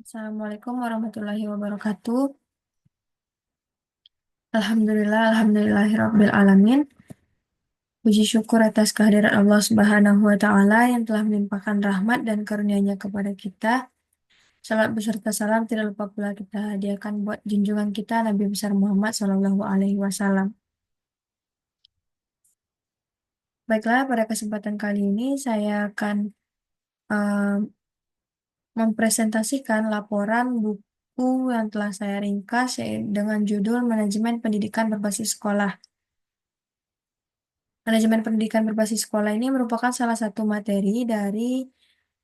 Assalamualaikum warahmatullahi wabarakatuh. Alhamdulillah, alhamdulillahirabbil alamin. Puji syukur atas kehadiran Allah Subhanahu wa taala yang telah melimpahkan rahmat dan karunia-Nya kepada kita. Salat beserta salam tidak lupa pula kita hadiahkan buat junjungan kita Nabi besar Muhammad Shallallahu alaihi wasallam. Baiklah, pada kesempatan kali ini saya akan eh, mempresentasikan laporan buku yang telah saya ringkas dengan judul Manajemen Pendidikan Berbasis Sekolah. Manajemen pendidikan berbasis sekolah ini merupakan salah satu materi dari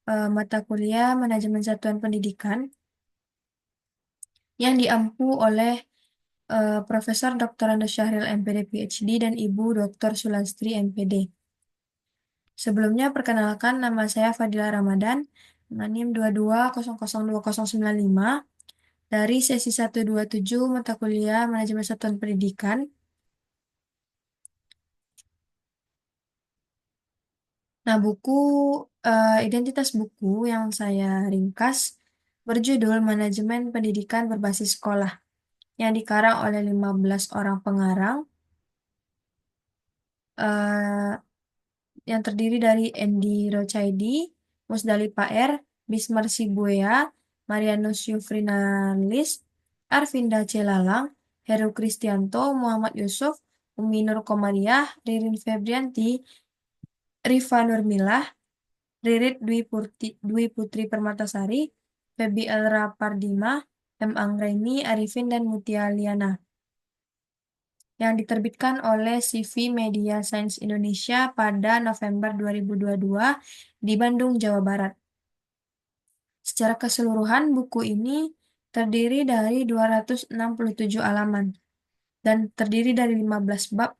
mata kuliah Manajemen Satuan Pendidikan yang diampu oleh Profesor Dr. Ando Syahril MPD PhD dan Ibu Dr. Sulastri MPD. Sebelumnya perkenalkan, nama saya Fadila Ramadan dengan NIM 22002095 dari sesi 127 mata kuliah Manajemen Satuan Pendidikan. Nah, identitas buku yang saya ringkas berjudul Manajemen Pendidikan Berbasis Sekolah yang dikarang oleh 15 orang pengarang eh, yang terdiri dari Andy Rocaidi, Musdali Paer, Bismar Sibuea, Marianus Yufrinalis, Arvinda Celalang, Heru Kristianto, Muhammad Yusuf, Umi Nur Komariah, Ririn Febrianti, Rifa Nurmilah, Ririt Dwi Putri Permatasari, Febi Elra Pardima, M. Anggraini, Arifin, dan Mutia Liana, yang diterbitkan oleh CV Media Sains Indonesia pada November 2022 di Bandung, Jawa Barat. Secara keseluruhan, buku ini terdiri dari 267 halaman dan terdiri dari 15 bab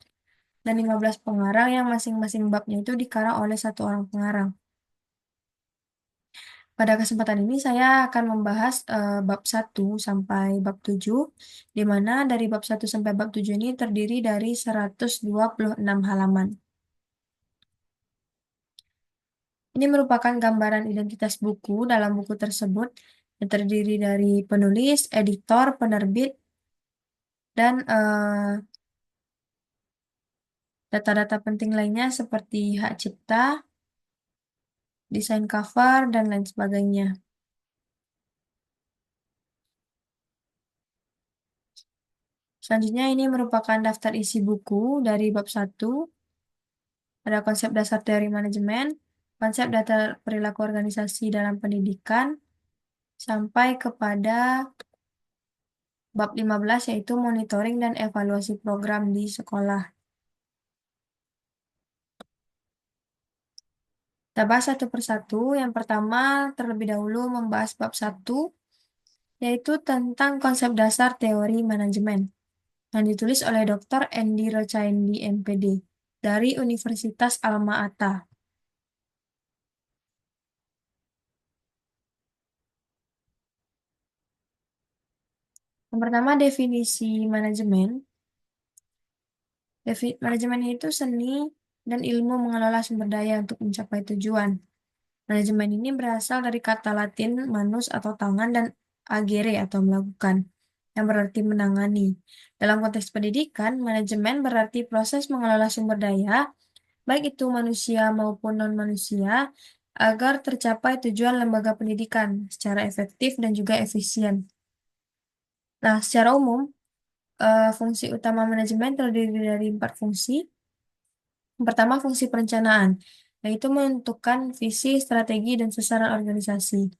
dan 15 pengarang yang masing-masing babnya itu dikarang oleh satu orang pengarang. Pada kesempatan ini saya akan membahas bab 1 sampai bab 7, di mana dari bab 1 sampai bab 7 ini terdiri dari 126 halaman. Ini merupakan gambaran identitas buku dalam buku tersebut yang terdiri dari penulis, editor, penerbit, dan data-data penting lainnya seperti hak cipta, desain cover, dan lain sebagainya. Selanjutnya ini merupakan daftar isi buku dari bab 1. Ada konsep dasar teori manajemen, konsep data perilaku organisasi dalam pendidikan, sampai kepada bab 15 yaitu monitoring dan evaluasi program di sekolah. Kita bahas satu persatu. Yang pertama, terlebih dahulu membahas bab 1, yaitu tentang konsep dasar teori manajemen, yang ditulis oleh Dr. Andy Rocaindi, MPD, dari Universitas Alma-Ata. Yang pertama, definisi manajemen. Manajemen itu seni dan ilmu mengelola sumber daya untuk mencapai tujuan. Manajemen ini berasal dari kata Latin manus atau tangan dan agere atau melakukan, yang berarti menangani. Dalam konteks pendidikan, manajemen berarti proses mengelola sumber daya, baik itu manusia maupun non-manusia, agar tercapai tujuan lembaga pendidikan secara efektif dan juga efisien. Nah, secara umum, fungsi utama manajemen terdiri dari 4 fungsi. Yang pertama, fungsi perencanaan, yaitu menentukan visi, strategi, dan sasaran organisasi.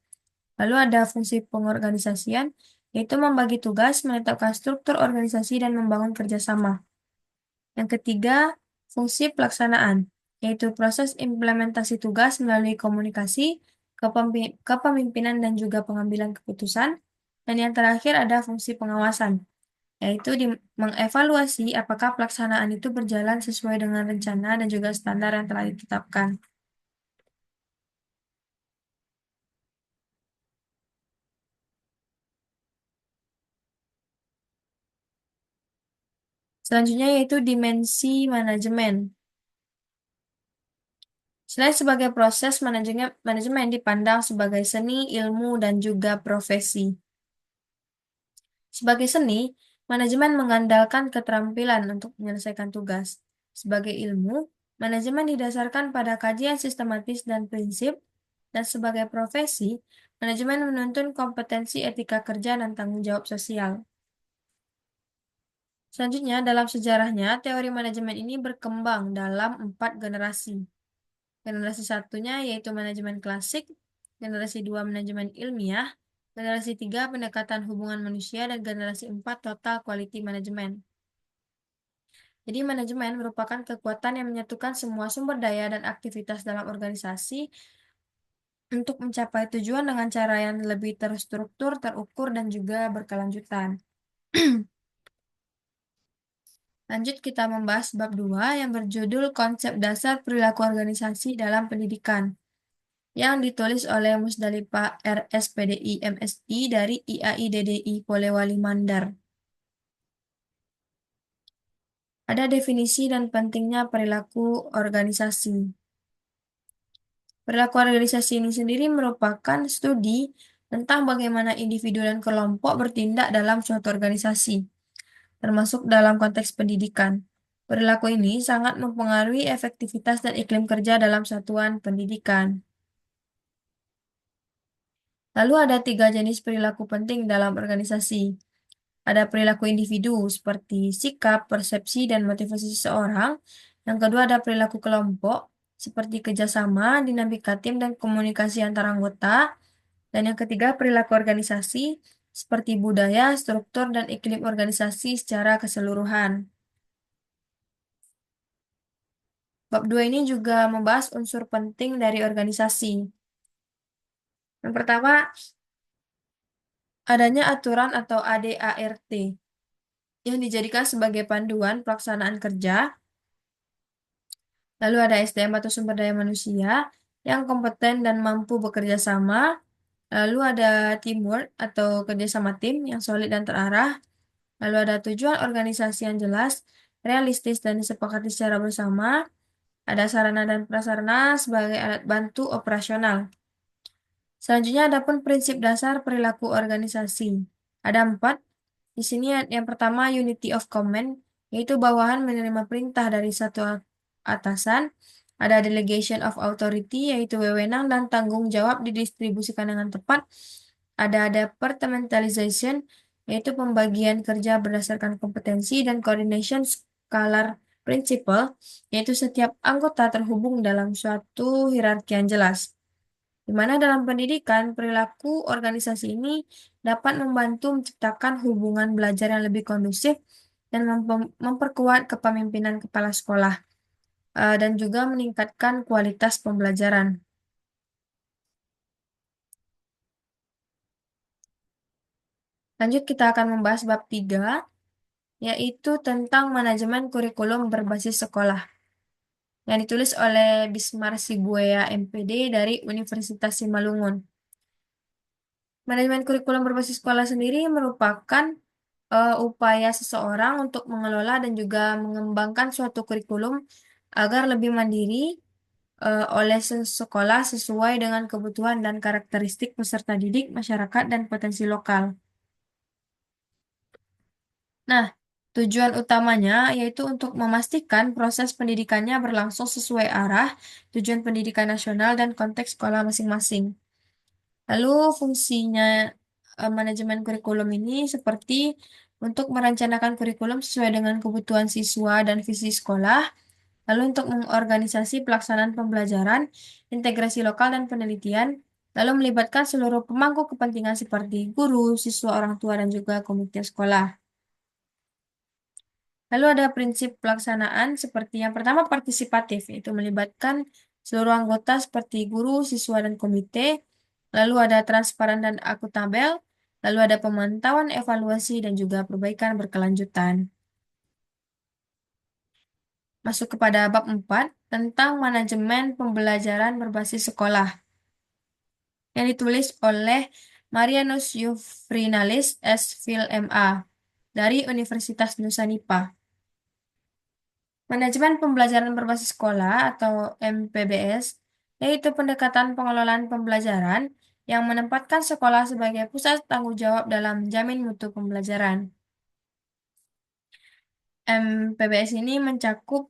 Lalu ada fungsi pengorganisasian, yaitu membagi tugas, menetapkan struktur organisasi, dan membangun kerjasama. Yang ketiga, fungsi pelaksanaan, yaitu proses implementasi tugas melalui komunikasi, kepemimpinan, dan juga pengambilan keputusan. Dan yang terakhir ada fungsi pengawasan, yaitu mengevaluasi apakah pelaksanaan itu berjalan sesuai dengan rencana dan juga standar yang telah ditetapkan. Selanjutnya yaitu dimensi manajemen. Selain sebagai proses, manajemen dipandang sebagai seni, ilmu, dan juga profesi. Sebagai seni, manajemen mengandalkan keterampilan untuk menyelesaikan tugas. Sebagai ilmu, manajemen didasarkan pada kajian sistematis dan prinsip, dan sebagai profesi, manajemen menuntun kompetensi etika kerja dan tanggung jawab sosial. Selanjutnya, dalam sejarahnya, teori manajemen ini berkembang dalam 4 generasi. Generasi satunya yaitu manajemen klasik, generasi dua manajemen ilmiah, generasi tiga pendekatan hubungan manusia, dan generasi empat total quality management. Jadi manajemen merupakan kekuatan yang menyatukan semua sumber daya dan aktivitas dalam organisasi untuk mencapai tujuan dengan cara yang lebih terstruktur, terukur, dan juga berkelanjutan. Lanjut kita membahas bab 2 yang berjudul Konsep Dasar Perilaku Organisasi dalam Pendidikan, yang ditulis oleh Musdalifah RSPDI MSI dari IAIDDI Polewali Mandar. Ada definisi dan pentingnya perilaku organisasi. Perilaku organisasi ini sendiri merupakan studi tentang bagaimana individu dan kelompok bertindak dalam suatu organisasi, termasuk dalam konteks pendidikan. Perilaku ini sangat mempengaruhi efektivitas dan iklim kerja dalam satuan pendidikan. Lalu ada 3 jenis perilaku penting dalam organisasi. Ada perilaku individu seperti sikap, persepsi, dan motivasi seseorang. Yang kedua ada perilaku kelompok seperti kerjasama, dinamika tim, dan komunikasi antar anggota. Dan yang ketiga perilaku organisasi seperti budaya, struktur, dan iklim organisasi secara keseluruhan. Bab 2 ini juga membahas unsur penting dari organisasi. Yang pertama, adanya aturan atau ADART yang dijadikan sebagai panduan pelaksanaan kerja. Lalu ada SDM atau sumber daya manusia yang kompeten dan mampu bekerja sama. Lalu ada teamwork atau kerjasama tim yang solid dan terarah. Lalu ada tujuan organisasi yang jelas, realistis, dan disepakati secara bersama. Ada sarana dan prasarana sebagai alat bantu operasional. Selanjutnya ada pun prinsip dasar perilaku organisasi. Ada 4. Di sini yang pertama unity of command, yaitu bawahan menerima perintah dari satu atasan. Ada delegation of authority, yaitu wewenang dan tanggung jawab didistribusikan dengan tepat. Ada departmentalization, yaitu pembagian kerja berdasarkan kompetensi, dan coordination scalar principle, yaitu setiap anggota terhubung dalam suatu hierarki yang jelas. Di mana dalam pendidikan, perilaku organisasi ini dapat membantu menciptakan hubungan belajar yang lebih kondusif dan memperkuat kepemimpinan kepala sekolah, dan juga meningkatkan kualitas pembelajaran. Lanjut kita akan membahas bab 3, yaitu tentang manajemen kurikulum berbasis sekolah, yang ditulis oleh Bismar Sibuea MPD dari Universitas Simalungun. Manajemen kurikulum berbasis sekolah sendiri merupakan upaya seseorang untuk mengelola dan juga mengembangkan suatu kurikulum agar lebih mandiri oleh sekolah sesuai dengan kebutuhan dan karakteristik peserta didik, masyarakat, dan potensi lokal. Nah, tujuan utamanya yaitu untuk memastikan proses pendidikannya berlangsung sesuai arah, tujuan pendidikan nasional, dan konteks sekolah masing-masing. Lalu fungsinya manajemen kurikulum ini seperti untuk merencanakan kurikulum sesuai dengan kebutuhan siswa dan visi sekolah, lalu untuk mengorganisasi pelaksanaan pembelajaran, integrasi lokal dan penelitian, lalu melibatkan seluruh pemangku kepentingan seperti guru, siswa, orang tua, dan juga komite sekolah. Lalu ada prinsip pelaksanaan seperti yang pertama partisipatif, yaitu melibatkan seluruh anggota seperti guru, siswa, dan komite. Lalu ada transparan dan akuntabel. Lalu ada pemantauan, evaluasi, dan juga perbaikan berkelanjutan. Masuk kepada bab 4 tentang manajemen pembelajaran berbasis sekolah, yang ditulis oleh Marianus Yufrinalis S.Phil MA dari Universitas Nusa Nipah. Manajemen pembelajaran berbasis sekolah atau MPBS yaitu pendekatan pengelolaan pembelajaran yang menempatkan sekolah sebagai pusat tanggung jawab dalam menjamin mutu pembelajaran. MPBS ini mencakup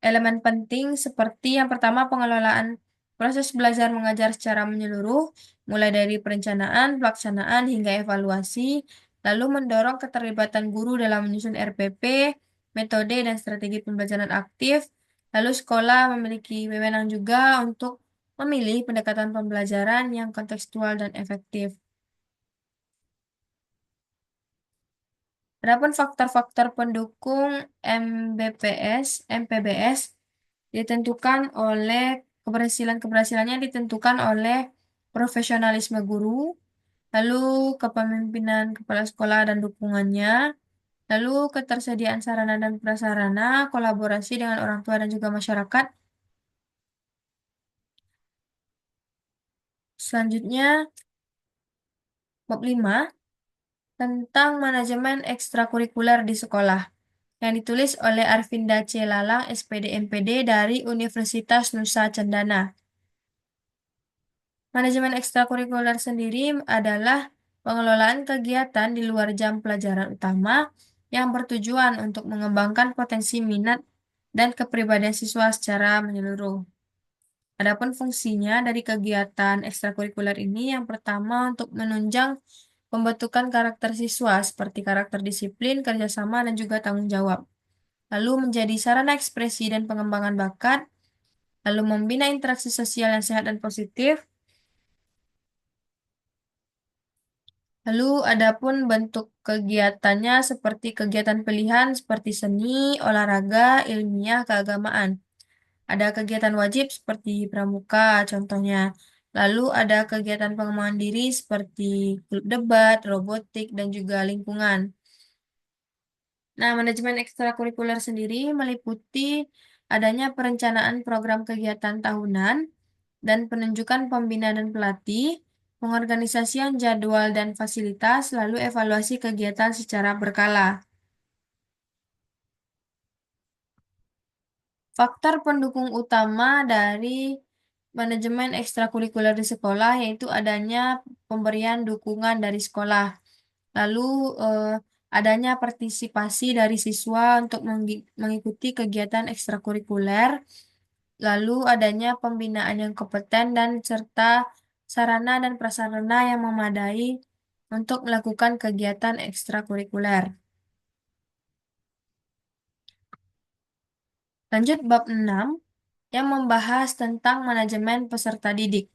elemen penting seperti yang pertama pengelolaan proses belajar mengajar secara menyeluruh, mulai dari perencanaan, pelaksanaan, hingga evaluasi, lalu mendorong keterlibatan guru dalam menyusun RPP, metode dan strategi pembelajaran aktif, lalu sekolah memiliki wewenang juga untuk memilih pendekatan pembelajaran yang kontekstual dan efektif. Adapun faktor-faktor pendukung MPBS ditentukan oleh keberhasilannya ditentukan oleh profesionalisme guru, lalu kepemimpinan kepala sekolah dan dukungannya, lalu ketersediaan sarana dan prasarana, kolaborasi dengan orang tua dan juga masyarakat. Selanjutnya, bab 5 tentang manajemen ekstrakurikuler di sekolah, yang ditulis oleh Arvinda C. Lalang, SPD MPD dari Universitas Nusa Cendana. Manajemen ekstrakurikuler sendiri adalah pengelolaan kegiatan di luar jam pelajaran utama yang bertujuan untuk mengembangkan potensi minat dan kepribadian siswa secara menyeluruh. Adapun fungsinya dari kegiatan ekstrakurikuler ini yang pertama untuk menunjang pembentukan karakter siswa seperti karakter disiplin, kerjasama, dan juga tanggung jawab. Lalu menjadi sarana ekspresi dan pengembangan bakat, lalu membina interaksi sosial yang sehat dan positif. Lalu adapun bentuk kegiatannya seperti kegiatan pilihan seperti seni, olahraga, ilmiah, keagamaan. Ada kegiatan wajib seperti pramuka contohnya. Lalu ada kegiatan pengembangan diri seperti klub debat, robotik, dan juga lingkungan. Nah, manajemen ekstrakurikuler sendiri meliputi adanya perencanaan program kegiatan tahunan dan penunjukan pembina dan pelatih, pengorganisasian jadwal dan fasilitas, lalu evaluasi kegiatan secara berkala. Faktor pendukung utama dari manajemen ekstrakurikuler di sekolah yaitu adanya pemberian dukungan dari sekolah. Lalu adanya partisipasi dari siswa untuk mengikuti kegiatan ekstrakurikuler, lalu adanya pembinaan yang kompeten dan serta sarana dan prasarana yang memadai untuk melakukan kegiatan ekstrakurikuler. Lanjut bab 6 yang membahas tentang manajemen peserta didik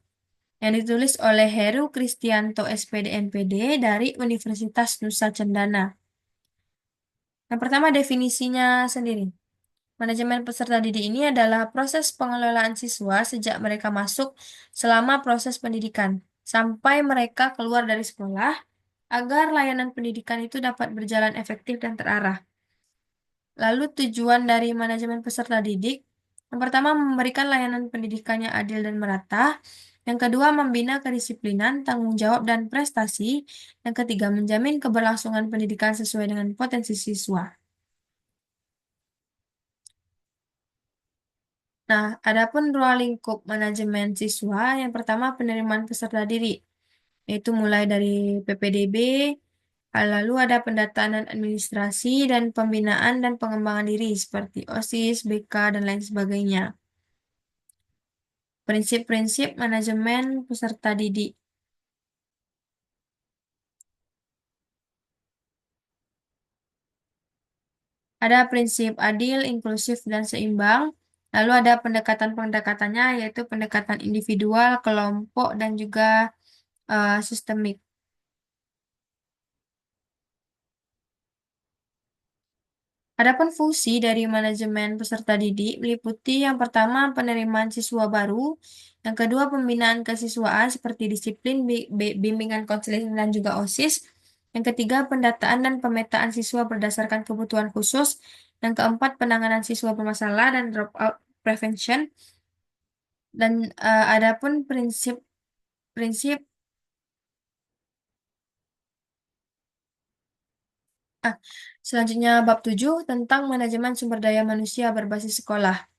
yang ditulis oleh Heru Kristianto SPD MPD dari Universitas Nusa Cendana. Yang pertama definisinya sendiri. Manajemen peserta didik ini adalah proses pengelolaan siswa sejak mereka masuk selama proses pendidikan sampai mereka keluar dari sekolah agar layanan pendidikan itu dapat berjalan efektif dan terarah. Lalu tujuan dari manajemen peserta didik, yang pertama memberikan layanan pendidikan yang adil dan merata, yang kedua membina kedisiplinan, tanggung jawab, dan prestasi, yang ketiga menjamin keberlangsungan pendidikan sesuai dengan potensi siswa. Nah, adapun ruang lingkup manajemen siswa, yang pertama penerimaan peserta didik, yaitu mulai dari PPDB, lalu ada pendataan dan administrasi, dan pembinaan dan pengembangan diri seperti OSIS, BK, dan lain sebagainya. Prinsip-prinsip manajemen peserta didik. Ada prinsip adil, inklusif, dan seimbang. Lalu ada pendekatan-pendekatannya, yaitu pendekatan individual, kelompok, dan juga sistemik. Adapun fungsi dari manajemen peserta didik meliputi yang pertama penerimaan siswa baru, yang kedua pembinaan kesiswaan seperti disiplin, bimbingan konseling dan juga OSIS, yang ketiga pendataan dan pemetaan siswa berdasarkan kebutuhan khusus, yang keempat penanganan siswa bermasalah dan dropout prevention, dan adapun prinsip-prinsip selanjutnya bab 7 tentang manajemen sumber daya manusia berbasis sekolah.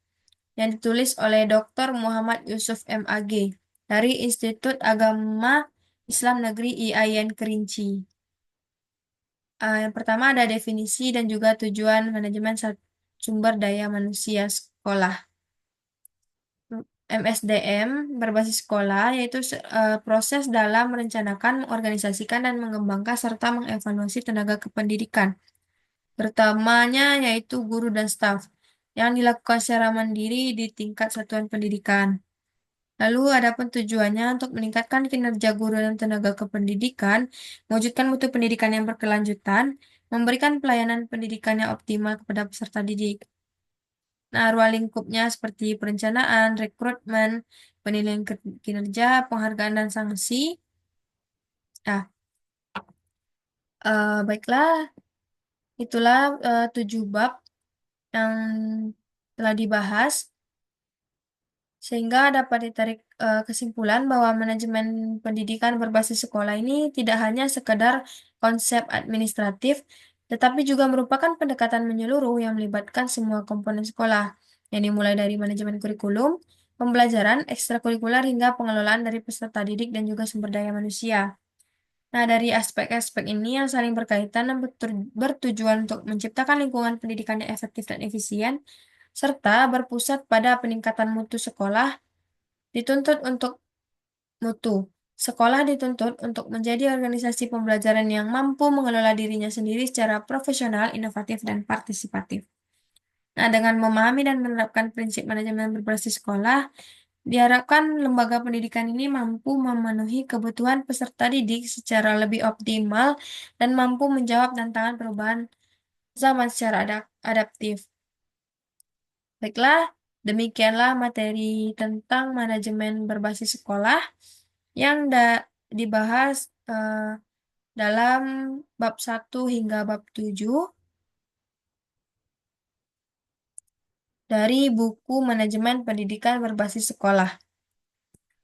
yang ditulis oleh Dr. Muhammad Yusuf MAG dari Institut Agama Islam Negeri IAIN Kerinci. Yang pertama ada definisi dan juga tujuan manajemen sumber daya manusia sekolah. MSDM berbasis sekolah yaitu proses dalam merencanakan, mengorganisasikan, dan mengembangkan serta mengevaluasi tenaga kependidikan, terutamanya yaitu guru dan staf, yang dilakukan secara mandiri di tingkat satuan pendidikan. Lalu adapun tujuannya untuk meningkatkan kinerja guru dan tenaga kependidikan, mewujudkan mutu pendidikan yang berkelanjutan, memberikan pelayanan pendidikan yang optimal kepada peserta didik. Nah, ruang lingkupnya seperti perencanaan, rekrutmen, penilaian kinerja, penghargaan dan sanksi. Nah, baiklah, itulah 7 bab yang telah dibahas, sehingga dapat ditarik kesimpulan bahwa manajemen pendidikan berbasis sekolah ini tidak hanya sekedar konsep administratif, tetapi juga merupakan pendekatan menyeluruh yang melibatkan semua komponen sekolah, yang dimulai dari manajemen kurikulum, pembelajaran, ekstrakurikuler, hingga pengelolaan dari peserta didik dan juga sumber daya manusia. Nah, dari aspek-aspek ini yang saling berkaitan dan bertujuan untuk menciptakan lingkungan pendidikan yang efektif dan efisien, serta berpusat pada peningkatan mutu sekolah, dituntut untuk mutu. Sekolah dituntut untuk menjadi organisasi pembelajaran yang mampu mengelola dirinya sendiri secara profesional, inovatif, dan partisipatif. Nah, dengan memahami dan menerapkan prinsip manajemen berbasis sekolah, diharapkan lembaga pendidikan ini mampu memenuhi kebutuhan peserta didik secara lebih optimal dan mampu menjawab tantangan perubahan zaman secara adaptif. Baiklah, demikianlah materi tentang manajemen berbasis sekolah yang dibahas dalam bab 1 hingga bab 7 dari buku Manajemen Pendidikan Berbasis Sekolah.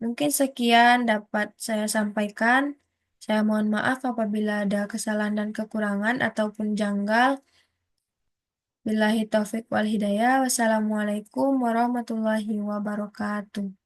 Mungkin sekian dapat saya sampaikan. Saya mohon maaf apabila ada kesalahan dan kekurangan ataupun janggal. Billahi taufik wal hidayah. Wassalamualaikum warahmatullahi wabarakatuh.